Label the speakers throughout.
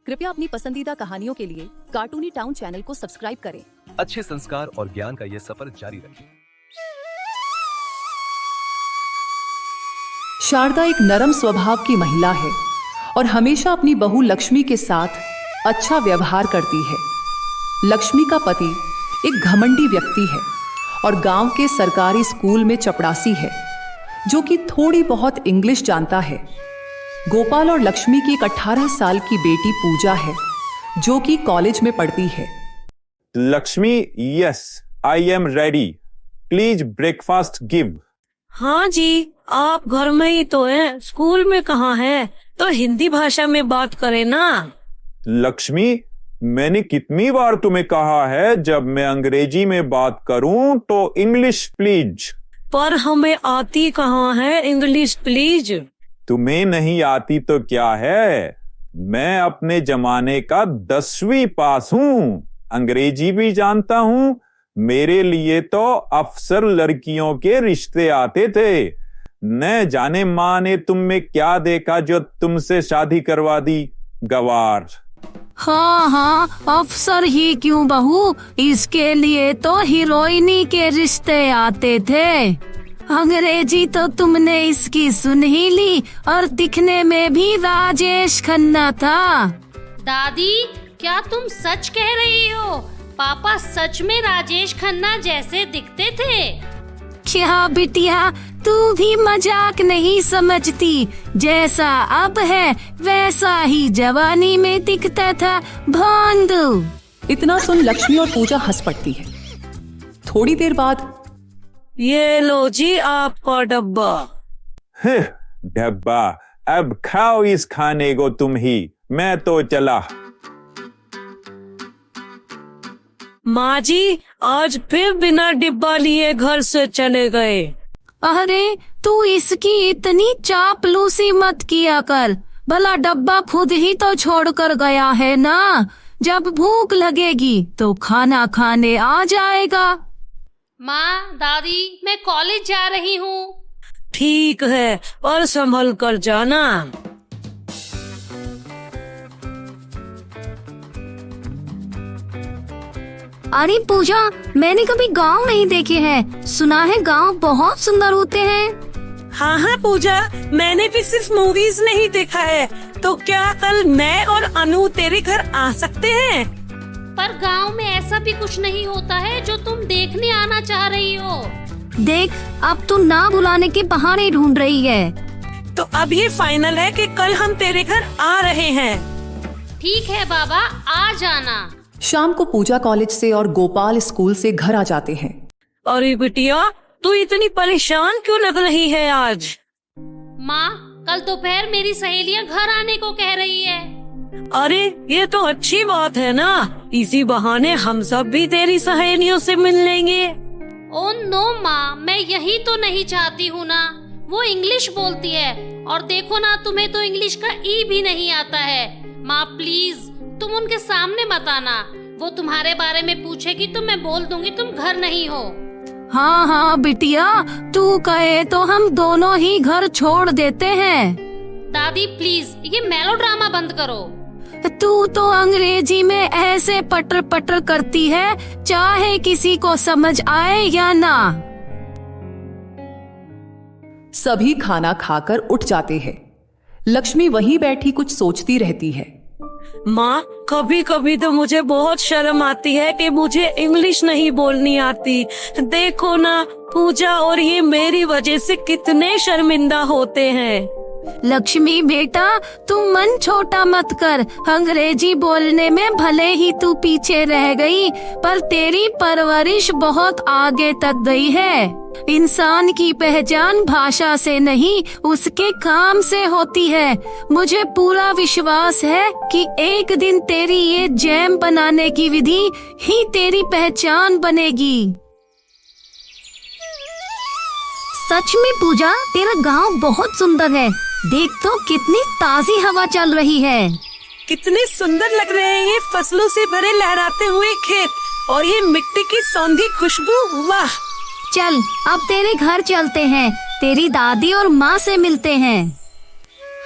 Speaker 1: कृपया अपनी पसंदीदा कहानियों के लिए कार्टूनी टाउन चैनल को सब्सक्राइब करें।
Speaker 2: अच्छे संस्कार और ज्ञान का ये सफर जारी रखें।
Speaker 1: शारदा एक नरम स्वभाव की महिला है और हमेशा अपनी बहू लक्ष्मी के साथ अच्छा व्यवहार करती है। लक्ष्मी का पति एक घमंडी व्यक्ति है और गांव के सरकारी स्कूल में चपरासी है, जो कि थोड़ी बहुत इंग्लिश जानता है। गोपाल और लक्ष्मी की एक 18 साल की बेटी पूजा है, जो कि कॉलेज में पढ़ती है।
Speaker 3: Lakshmi, yes, I am ready. Please breakfast give.
Speaker 4: हाँ जी, आप घर में ही तो हैं, स्कूल में कहाँ हैं? तो हिंदी भाषा में बात करें ना।
Speaker 3: लक्ष्मी, मैंने कितनी बार तुम्हें कहा है जब मैं अंग्रेजी में बात करूं तो इंग्लिश प्लीज।
Speaker 4: पर हमें आती कहाँ है इंग्लिश प्लीज।
Speaker 3: तुम्हें नहीं आती तो क्या है, मैं अपने जमाने का 10वीं पास हूँ, अंग्रेजी भी जानता हूँ। मेरे लिए तो अफसर लड़कियों के रिश्ते आते थे। न जाने माँ ने तुम में क्या देखा जो तुमसे शादी करवा दी। गवार।
Speaker 4: हाँ हाँ, अफसर ही क्यों बहू, इसके लिए तो हीरोइनी के रिश्ते आते थे। अंग्रेजी तो तुमने इसकी सुन ही ली, और दिखने में भी राजेश खन्ना था।
Speaker 5: दादी, क्या तुम सच कह रही हो? पापा सच में राजेश खन्ना जैसे दिखते थे?
Speaker 4: क्या बिटिया, तू भी मजाक नहीं समझती। जैसा अब है वैसा ही जवानी में दिखता था भांडू।
Speaker 1: इतना सुन लक्ष्मी और पूजा हंस पड़ती है। थोड़ी देर बाद,
Speaker 4: ये लो जी आपका डब्बा।
Speaker 3: डब्बा, अब खाओ इस खाने को तुम ही, मैं तो चला।
Speaker 4: माँ जी, आज फिर बिना डिब्बा लिए घर से चले गए। अरे तू इसकी इतनी चापलूसी मत किया कर, भला डब्बा खुद ही तो छोड़ कर गया है ना। जब भूख लगेगी तो खाना खाने आ जाएगा।
Speaker 5: माँ, दादी, मैं कॉलेज जा रही हूँ।
Speaker 4: ठीक है, और संभल कर जाना।
Speaker 6: अरे पूजा, मैंने कभी गांव नहीं देखे हैं, सुना है गांव बहुत सुंदर होते हैं।
Speaker 4: हाँ हाँ पूजा, मैंने भी सिर्फ मूवीज नहीं देखा है। तो क्या कल मैं और अनु तेरे घर आ सकते हैं?
Speaker 5: पर गांव में ऐसा भी कुछ नहीं होता है जो तुम देखने आना चाह रही हो।
Speaker 6: देख, अब तू ना बुलाने के बहाने ढूंढ रही है।
Speaker 4: तो अब ये फाइनल है कि कल हम तेरे घर आ रहे हैं।
Speaker 5: ठीक है बाबा, आ जाना।
Speaker 1: शाम को पूजा कॉलेज से और गोपाल स्कूल से घर आ जाते हैं।
Speaker 4: अरे बिटिया, तू इतनी परेशान क्यों लग रही है आज?
Speaker 5: माँ, कल दोपहर मेरी सहेलियाँ घर आने को कह रही है।
Speaker 4: अरे ये तो अच्छी बात है ना, इसी बहाने हम सब भी तेरी सहेलियों से मिल लेंगे।
Speaker 5: ओ नो माँ, मैं यही तो नहीं चाहती हूँ ना। वो इंग्लिश बोलती है, और देखो ना, तुम्हें तो इंग्लिश का ई भी नहीं आता है। माँ प्लीज, तुम उनके सामने मत आना। वो तुम्हारे बारे में पूछेगी तो मैं बोल दूंगी तुम घर नहीं हो।
Speaker 6: हाँ हाँ बिटिया, तू कहे तो हम दोनों ही घर छोड़ देते हैं।
Speaker 5: दादी प्लीज, ये मेलोड्रामा बंद करो।
Speaker 6: तू तो अंग्रेजी में ऐसे पटर पटर करती है, चाहे किसी को समझ आए या ना।
Speaker 1: सभी खाना खाकर उठ जाते हैं। लक्ष्मी वहीं बैठी कुछ सोचती रहती है।
Speaker 4: माँ, कभी कभी तो मुझे बहुत शर्म आती है कि मुझे इंग्लिश नहीं बोलनी आती। देखो ना, पूजा और ये मेरी वजह से कितने शर्मिंदा होते हैं।
Speaker 6: लक्ष्मी बेटा, तू मन छोटा मत कर। अंग्रेजी बोलने में भले ही तू पीछे रह गई, पर तेरी परवरिश बहुत आगे तक गई है। इंसान की पहचान भाषा से नहीं, उसके काम से होती है। मुझे पूरा विश्वास है कि एक दिन तेरी ये जैम बनाने की विधि ही तेरी पहचान बनेगी। सच में पूजा, तेरा गांव बहुत सुंदर है। देख तो कितनी ताजी हवा चल रही है।
Speaker 4: कितने सुंदर लग रहे हैं ये फसलों से भरे लहराते हुए खेत, और ये मिट्टी की सौंधी खुशबू। वाह!
Speaker 6: चल, अब तेरे घर चलते हैं, तेरी दादी और माँ से मिलते हैं।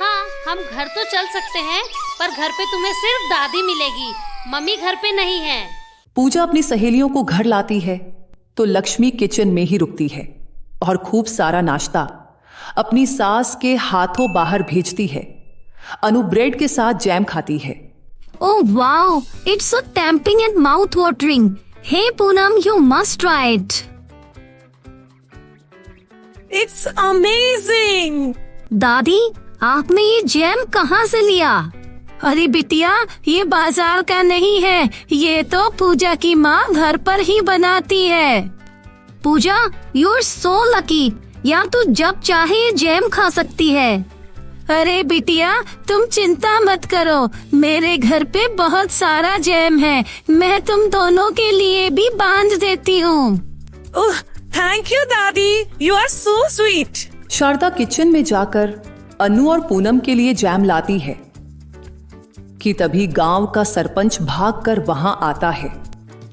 Speaker 5: हाँ, हम घर तो चल सकते हैं, पर घर पे तुम्हें सिर्फ दादी मिलेगी, मम्मी घर पे नहीं है।
Speaker 1: पूजा अपनी सहेलियों को घर लाती है तो लक्ष्मी किचन में ही रुकती है और खूब सारा नाश्ता अपनी सास के हाथों बाहर भेजती है। अनु ब्रेड के साथ जैम खाती है।
Speaker 6: Oh wow, it's so tempting and mouth-watering. Hey Poonam, you must try it.
Speaker 4: It's amazing.
Speaker 6: दादी, आपने ये जैम कहाँ से लिया? अरे बिटिया, ये बाजार का नहीं है, ये तो पूजा की माँ घर पर ही बनाती है। पूजा, you're so lucky. यहाँ तू जब चाहे जैम खा सकती है। अरे बिटिया, तुम चिंता मत करो, मेरे घर पे बहुत सारा जैम है, मैं तुम दोनों के लिए भी बांध देती हूँ।
Speaker 4: ओह, थैंक यू दादी, you are so sweet.
Speaker 1: Sharda kitchen में जाकर अनु और पूनम के लिए जैम लाती है कि तभी गांव का सरपंच भागकर वहां आता है।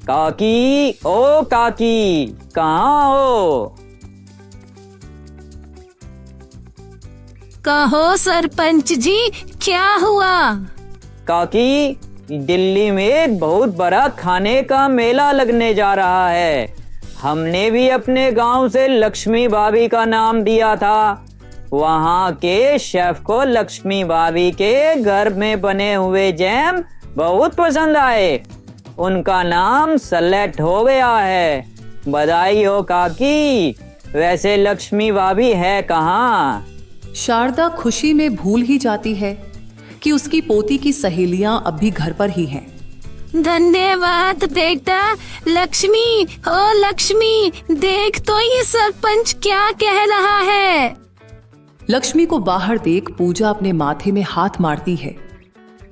Speaker 7: काकी, ओ काकी, कहाँ हो?
Speaker 6: कहो सरपंच जी, क्या हुआ?
Speaker 7: काकी, दिल्ली में एक बहुत बड़ा खाने का मेला लगने जा रहा है। हमने भी अपने गांव से लक्ष्मी भाभी का नाम दिया था। वहाँ के शेफ को लक्ष्मी भाभी के घर में बने हुए जैम बहुत पसंद आए। उनका नाम सेलेक्ट हो गया है। बधाई हो काकी। वैसे लक्ष्मी भाभी है कहाँ?
Speaker 1: शारदा खुशी में भूल ही जाती है कि उसकी पोती की सहेलियां अब भी घर पर ही हैं।
Speaker 6: धन्यवाद बेटा। लक्ष्मी, ओ लक्ष्मी, देख तो ये सरपंच क्या कह रहा है।
Speaker 1: लक्ष्मी को बाहर देख पूजा अपने माथे में हाथ मारती है।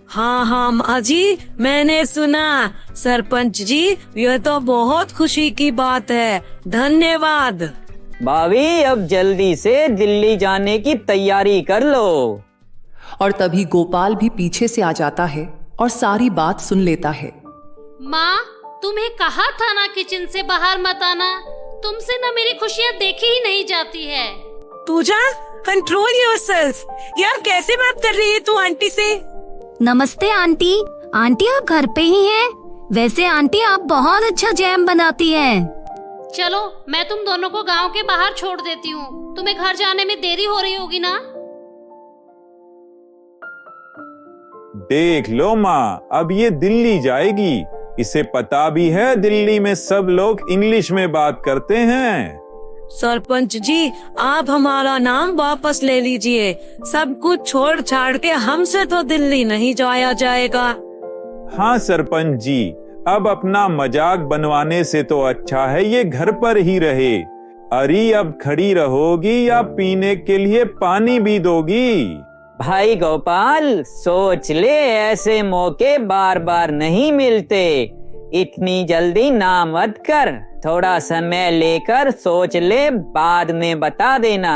Speaker 4: हाँ हाँ माँ जी, मैंने सुना। सरपंच जी, यह तो बहुत खुशी की बात है, धन्यवाद।
Speaker 7: भाभी, अब जल्दी से दिल्ली जाने की तैयारी कर लो।
Speaker 1: और तभी गोपाल भी पीछे से आ जाता है और सारी बात सुन लेता है।
Speaker 5: माँ, तुम्हें कहा था ना किचन से बाहर मत आना। तुमसे ना मेरी खुशियाँ देखी ही नहीं जाती है।
Speaker 4: पूजा, कंट्रोल योरसेल्फ। यार, कैसे बात कर रही है तू आंटी से?
Speaker 6: नमस्ते आंटी। आंटी आप घर पे ही हैं? वैसे आंटी आप बहुत अच्छा जैम बनाती हैं।
Speaker 5: चलो, मैं तुम दोनों को गांव के बाहर छोड़ देती हूँ। तुम्हें घर जाने में देरी हो रही होगी ना?
Speaker 3: देख लो माँ, अब ये दिल्ली जाएगी। इसे पता भी है दिल्ली में सब लोग इंग्लिश में बात करते हैं।
Speaker 4: सरपंच जी, आप हमारा नाम वापस ले लीजिए। सब कुछ छोड़ छाड़ के हमसे तो दिल्ली नहीं जाया जाएगा।
Speaker 3: हाँ सरपंच जी, अब अपना मजाक बनवाने से तो अच्छा है ये घर पर ही रहे। अरे अब खड़ी रहोगी या पीने के लिए पानी भी दोगी?
Speaker 7: भाई गोपाल, सोच ले, ऐसे मौके बार बार नहीं मिलते। इतनी जल्दी ना मत कर, थोड़ा समय लेकर सोच ले, बाद में बता देना।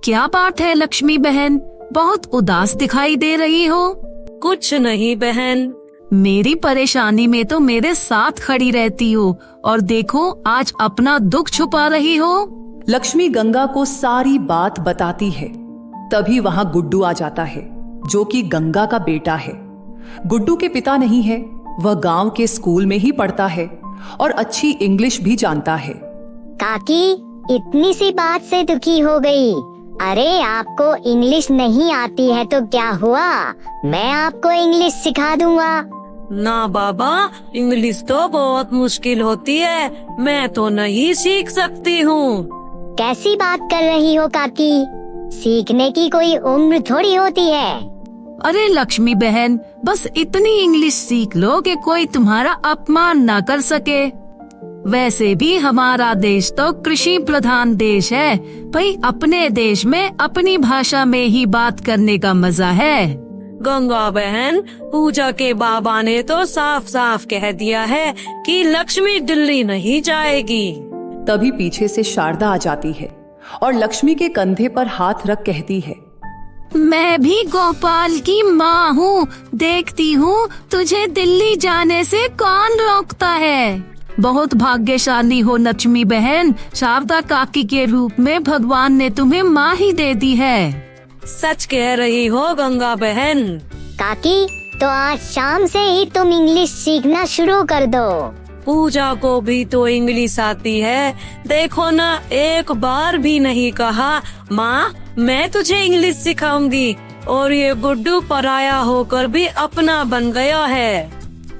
Speaker 6: क्या बात है लक्ष्मी बहन, बहुत उदास दिखाई दे रही हो।
Speaker 4: कुछ नहीं बहन,
Speaker 6: मेरी परेशानी में तो मेरे साथ खड़ी रहती हो और देखो आज अपना दुख छुपा रही हो।
Speaker 1: लक्ष्मी गंगा को सारी बात बताती है। तभी वहां गुड्डू आ जाता है, जो कि गंगा का बेटा है। गुड्डू के पिता नहीं है, वह गांव के स्कूल में ही पढ़ता है और अच्छी इंग्लिश भी जानता है।
Speaker 8: काकी, इतनी सी बात से दुखी हो गई। अरे आपको इंग्लिश नहीं आती है तो क्या हुआ, मैं आपको इंग्लिश सिखा दूंगा।
Speaker 4: ना बाबा, इंग्लिश तो बहुत मुश्किल होती है, मैं तो नहीं सीख सकती हूँ।
Speaker 8: कैसी बात कर रही हो काकी, सीखने की कोई उम्र थोड़ी होती है।
Speaker 6: अरे लक्ष्मी बहन, बस इतनी इंग्लिश सीख लो कि कोई तुम्हारा अपमान ना कर सके। वैसे भी हमारा देश तो कृषि प्रधान देश है भाई, अपने देश में अपनी भाषा में ही बात करने का मजा है।
Speaker 4: गंगा बहन, पूजा के बाबा ने तो साफ साफ कह दिया है कि लक्ष्मी दिल्ली नहीं जाएगी।
Speaker 1: तभी पीछे से शारदा आ जाती है और लक्ष्मी के कंधे पर हाथ रख कहती है,
Speaker 6: मैं भी गोपाल की माँ हूँ, देखती हूँ तुझे दिल्ली जाने से कौन रोकता है। बहुत भाग्यशाली हो लक्ष्मी बहन, शारदा काकी के रूप में भगवान ने तुम्हें माँ ही दे दी है।
Speaker 4: सच कह रही हो गंगा बहन।
Speaker 8: काकी, तो आज शाम से ही तुम इंग्लिश सीखना शुरू कर दो।
Speaker 4: पूजा को भी तो इंग्लिश आती है, देखो ना एक बार भी नहीं कहा माँ मैं तुझे इंग्लिश सिखाऊंगी, और ये गुड्डू पराया होकर भी अपना बन गया है।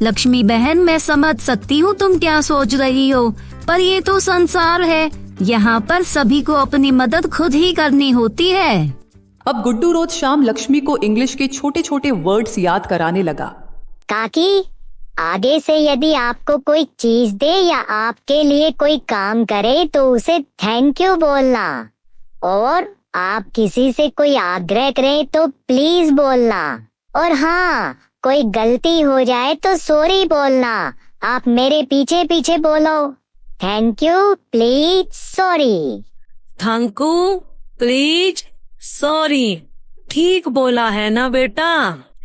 Speaker 6: लक्ष्मी बहन, मैं समझ सकती हूँ तुम क्या सोच रही हो, पर ये तो संसार है, यहाँ पर सभी को अपनी मदद खुद ही करनी होती है।
Speaker 1: अब गुड्डू रोज शाम लक्ष्मी को इंग्लिश के छोटे छोटे वर्ड्स याद कराने लगा।
Speaker 8: काकी, आगे से यदि आपको कोई चीज दे या आपके लिए कोई काम करे तो उसे थैंक यू बोलना, और आप किसी से कोई आग्रह करें तो प्लीज बोलना, और हाँ कोई गलती हो जाए तो सॉरी बोलना। आप मेरे पीछे पीछे बोलो, thank you, please, sorry.
Speaker 4: Thank you, please, sorry. ठीक बोला है ना बेटा?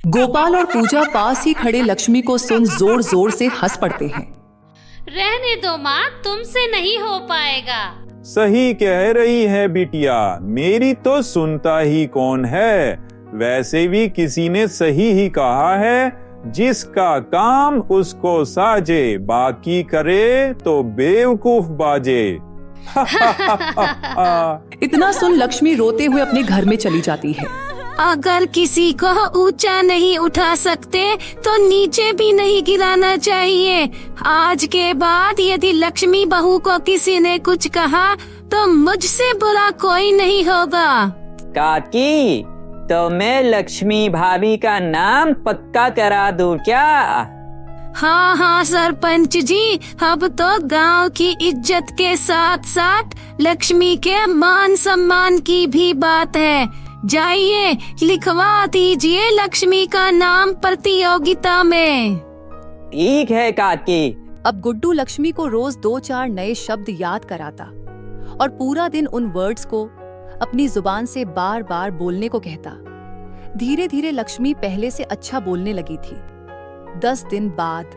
Speaker 1: गोपाल और पूजा पास ही खड़े लक्ष्मी को सुन जोर जोर से हंस पड़ते हैं।
Speaker 5: रहने दो माँ, तुमसे नहीं हो पाएगा।
Speaker 3: सही कह रही है बिटिया, मेरी तो सुनता ही कौन है। वैसे भी किसी ने सही ही कहा है, जिसका काम उसको साजे, बाकी करे तो बेवकूफ बाजे।
Speaker 1: इतना सुन लक्ष्मी रोते हुए अपने घर में चली जाती है।
Speaker 6: अगर किसी को ऊंचा नहीं उठा सकते तो नीचे भी नहीं गिराना चाहिए। आज के बाद यदि लक्ष्मी बहू को किसी ने कुछ कहा तो मुझसे बुरा कोई नहीं होगा।
Speaker 7: काकी, तो मैं लक्ष्मी भाभी का नाम पक्का करा दूं क्या?
Speaker 6: हाँ हाँ सरपंच जी, अब तो गांव की इज्जत के साथ साथ लक्ष्मी के मान सम्मान की भी बात है। जाइए लिखवा दीजिए लक्ष्मी का नाम प्रतियोगिता में।
Speaker 7: ठीक है काकी।
Speaker 1: अब गुड्डू लक्ष्मी को रोज 2-4 नए शब्द याद कराता और पूरा दिन उन वर्ड्स को अपनी जुबान से बार बार बोलने को कहता। धीरे धीरे लक्ष्मी पहले से अच्छा बोलने लगी थी। 10 दिन बाद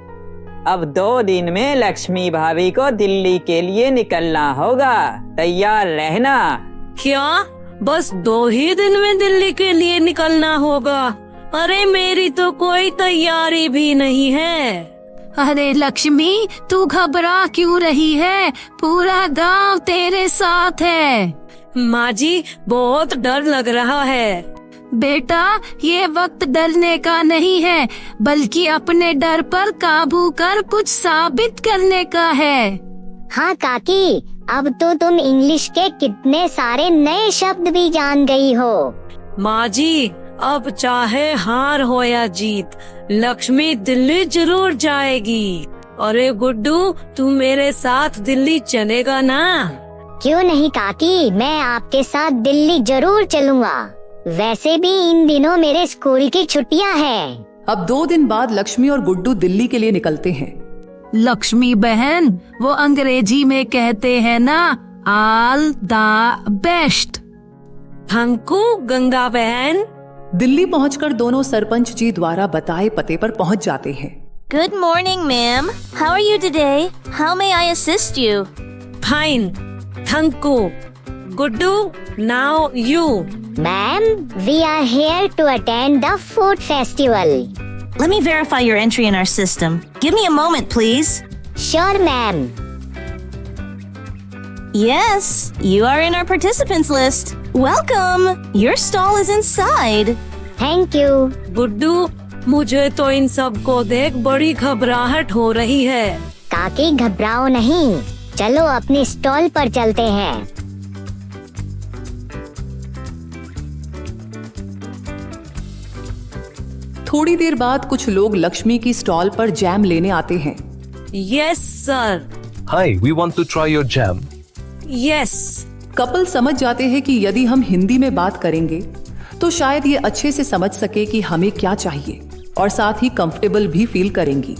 Speaker 7: अब 2 दिन में लक्ष्मी भाभी को दिल्ली के लिए निकलना होगा, तैयार रहना।
Speaker 4: क्या बस 2 ही दिन में दिल्ली के लिए निकलना होगा? अरे मेरी तो कोई तैयारी भी नहीं है।
Speaker 6: अरे लक्ष्मी, तू घबरा क्यों रही है? पूरा गांव तेरे साथ है।
Speaker 4: माँ जी, बहुत डर लग रहा है।
Speaker 6: बेटा, ये वक्त डरने का नहीं है, बल्कि अपने डर पर काबू कर कुछ साबित करने का है।
Speaker 8: हाँ काकी, अब तो तुम इंग्लिश के कितने सारे नए शब्द भी जान गई हो।
Speaker 4: माँ जी, अब चाहे हार हो या जीत, लक्ष्मी दिल्ली जरूर जाएगी। अरे गुड्डू, तू मेरे साथ दिल्ली चलेगा ना?
Speaker 8: क्यों नहीं काकी, मैं आपके साथ दिल्ली जरूर चलूंगा। वैसे भी इन दिनों मेरे स्कूल की छुट्टियां हैं।
Speaker 1: अब 2 दिन बाद लक्ष्मी और गुड्डू दिल्ली के लिए निकलते हैं।
Speaker 6: लक्ष्मी बहन, वो अंग्रेजी में कहते हैं ना, all the best.
Speaker 4: Thank you Ganga बहन।
Speaker 1: दिल्ली पहुंचकर दोनों सरपंच जी द्वारा बताए पते पर पहुंच जाते हैं।
Speaker 9: Good morning, ma'am. How are you today? How may I assist you?
Speaker 4: Fine, thank you. Guddu, now you.
Speaker 8: Ma'am, we are here to attend the food festival.
Speaker 9: Let me verify your entry in our system. Give me a moment, please.
Speaker 8: Sure, ma'am.
Speaker 9: Yes, you are in our participants list. Welcome. Your stall is inside.
Speaker 8: Thank you.
Speaker 4: Guddu, मुझे तो इन सब को देख बड़ी घबराहट हो रही है।
Speaker 8: काकी घबराओ नहीं, चलो अपनी स्टॉल पर चलते हैं।
Speaker 1: थोड़ी देर बाद कुछ लोग लक्ष्मी की स्टॉल पर जैम लेने आते हैं।
Speaker 4: Yes sir.
Speaker 2: Hi, we want to try your jam.
Speaker 4: Yes.
Speaker 1: Couple समझ जाते हैं कि यदि हम हिंदी में बात करेंगे तो शायद ये अच्छे से समझ सके कि हमें क्या चाहिए, और साथ ही कंफर्टेबल भी फील करेंगी।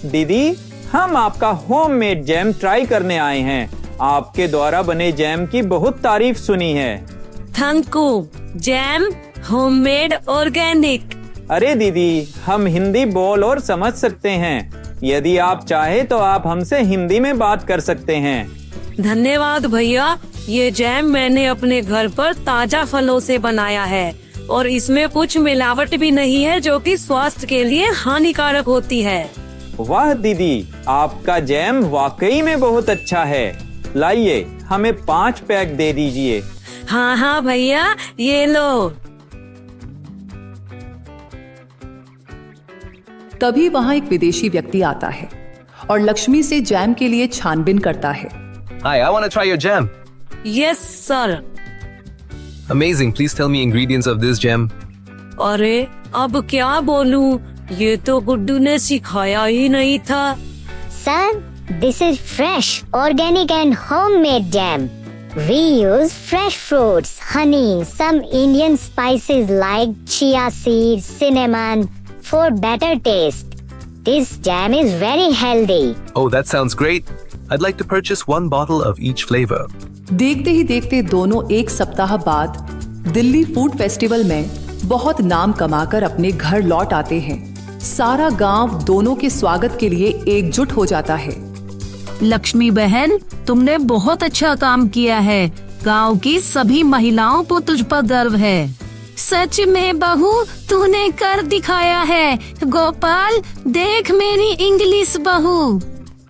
Speaker 7: दीदी, हम आपका होममेड जैम ट्राई करने आए हैं। आपके द्वारा बने जैम की बहुत तारीफ सुनी है।
Speaker 4: Thank you. Jam homemade organic.
Speaker 7: अरे दीदी, हम हिंदी बोल और समझ सकते हैं, यदि आप चाहे तो आप हमसे हिंदी में बात कर सकते हैं।
Speaker 4: धन्यवाद भैया, ये जैम मैंने अपने घर पर ताजा फलों से बनाया है और इसमें कुछ मिलावट भी नहीं है जो कि स्वास्थ्य के लिए हानिकारक होती है।
Speaker 7: वाह दीदी, आपका जैम वाकई में बहुत अच्छा है। लाइए, हमें 5 पैक दे दीजिए।
Speaker 4: हाँ हाँ भैया, ये लो।
Speaker 1: तभी वहां एक विदेशी व्यक्ति आता है और लक्ष्मी से जैम के लिए छानबीन करता है।
Speaker 2: Hi, I want to try your jam.
Speaker 4: Yes sir.
Speaker 2: Amazing. Please tell me ingredients of this jam.
Speaker 4: अरे अब क्या बोलूं, ये तो गुड्डू ने सिखाया ही नहीं था।
Speaker 8: Sir, this is fresh, organic and homemade jam. We use fresh fruits, honey, some Indian spices like chia seeds, cinnamon for better taste. This jam is very healthy.
Speaker 2: Oh, that sounds great. I'd like to purchase 1 bottle of each flavor.
Speaker 1: देखते ही देखते दोनों एक सप्ताह बाद Delhi food festival में बहुत नाम कमाकर अपने घर लौट आते हैं। सारा गांव दोनों के स्वागत के लिए एकजुट हो जाता है।
Speaker 6: लक्ष्मी बहन, तुमने बहुत अच्छा काम किया है। गांव की सभी महिलाओं को तुझ पर गर्व है। सच में बहू, तूने कर दिखाया है। गोपाल, देख मेरी इंग्लिश बहू।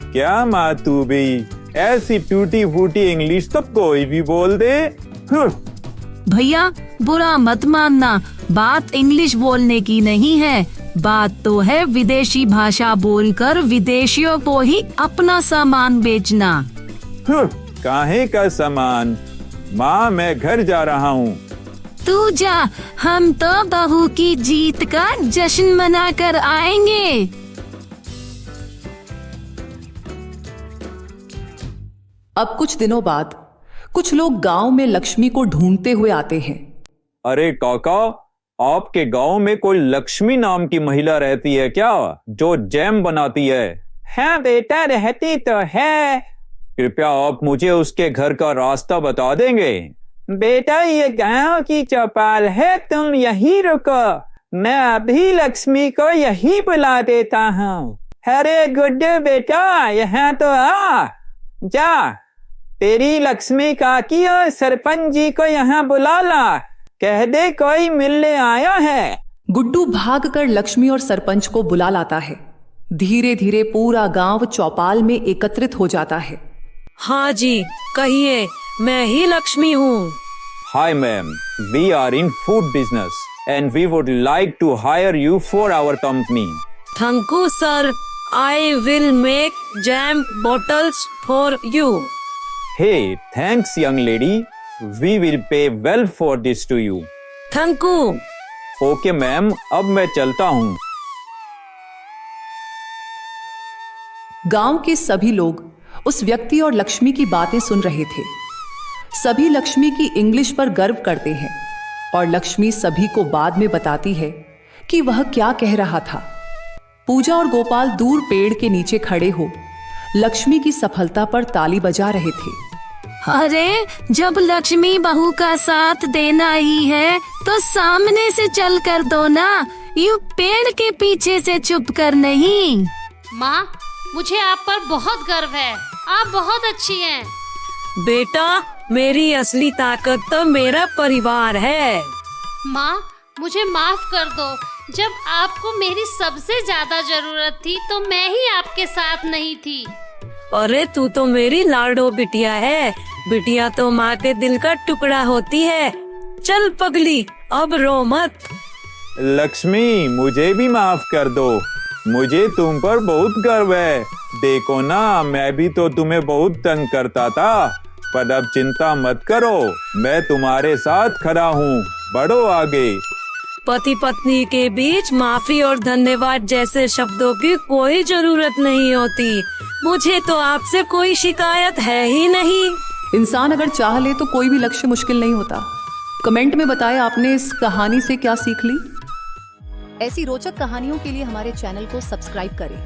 Speaker 3: क्या माँ तू भी, ऐसी टूटी फूटी इंग्लिश तो कोई भी बोल दे।
Speaker 6: भैया, बुरा मत मानना, बात इंग्लिश बोलने की नहीं है, बात तो है विदेशी भाषा बोलकर विदेशियों को ही अपना सामान बेचना।
Speaker 3: काहे का सामान? माँ, मैं घर जा रहा हूँ।
Speaker 6: तू जा, हम तो बहू की जीत का जश्न मनाकर आएंगे।
Speaker 1: अब कुछ दिनों बाद कुछ लोग गांव में लक्ष्मी को ढूंढते हुए आते हैं।
Speaker 3: अरे काका, आपके गांव में कोई लक्ष्मी नाम की महिला रहती है क्या, जो जैम बनाती है?
Speaker 7: हाँ बेटा, रहती तो है।
Speaker 3: कृपया आप मुझे उसके घर का रास्ता बता देंगे?
Speaker 7: बेटा, ये गांव की चौपाल है, तुम यहीं रुको, मैं अभी लक्ष्मी को यहीं बुला देता हूँ। अरे गुड्डू बेटा, यहाँ तो आ जा, तेरी लक्ष्मी काकी और सरपंच जी को यहाँ बुला ला, कह दे कोई मिलने आया है।
Speaker 1: गुड्डू भागकर लक्ष्मी और सरपंच को बुला लाता है। धीरे धीरे पूरा गांव चौपाल में एकत्रित हो जाता है।
Speaker 4: हाँ जी, कहिए, मैं ही लक्ष्मी हूँ।
Speaker 3: Hi ma'am, we are in food business and we would like to hire you for our company.
Speaker 4: Thank you, sir. I will make jam bottles for you.
Speaker 3: Hey, thanks young lady. We will pay well for this to you.
Speaker 4: Thank you.
Speaker 3: Okay ma'am, अब मैं चलता हूँ।
Speaker 1: गांव के सभी लोग उस व्यक्ति और लक्ष्मी की बातें सुन रहे थे। सभी लक्ष्मी की इंग्लिश पर गर्व करते हैं और लक्ष्मी सभी को बाद में बताती है कि वह क्या कह रहा था। पूजा और गोपाल दूर पेड़ के नीचे खड़े हो लक्ष्मी की सफलता पर ताली बजा रहे थे।
Speaker 6: अरे, जब लक्ष्मी बहू का साथ देना ही है तो सामने से चल कर दो ना, यूं पेड़ के पीछे से चुप कर नहीं।
Speaker 5: माँ, मुझे आप पर बहुत गर्व है, आप बहुत अच्छी हैं।
Speaker 4: बेटा, मेरी असली ताकत तो मेरा परिवार है।
Speaker 5: माँ, मुझे माफ कर दो, जब आपको मेरी सबसे ज्यादा जरूरत थी तो मैं ही आपके साथ नहीं थी।
Speaker 4: अरे तू तो मेरी लाडो बिटिया है, बिटिया तो माँ के दिल का टुकड़ा होती है। चल पगली, अब रो मत।
Speaker 3: लक्ष्मी, मुझे भी माफ कर दो, मुझे तुम पर बहुत गर्व है। देखो ना, मैं भी तो तुम्हें बहुत तंग करता था, पर अब चिंता मत करो, मैं तुम्हारे साथ खड़ा हूँ, बढ़ो आगे।
Speaker 4: पति पत्नी के बीच माफी और धन्यवाद जैसे शब्दों की कोई जरूरत नहीं होती। मुझे तो आपसे कोई शिकायत है ही नहीं।
Speaker 1: इंसान अगर चाह ले तो कोई भी लक्ष्य मुश्किल नहीं होता। कमेंट में बताएं आपने इस कहानी से क्या सीख ली। ऐसी रोचक कहानियों के लिए हमारे चैनल को सब्सक्राइब करें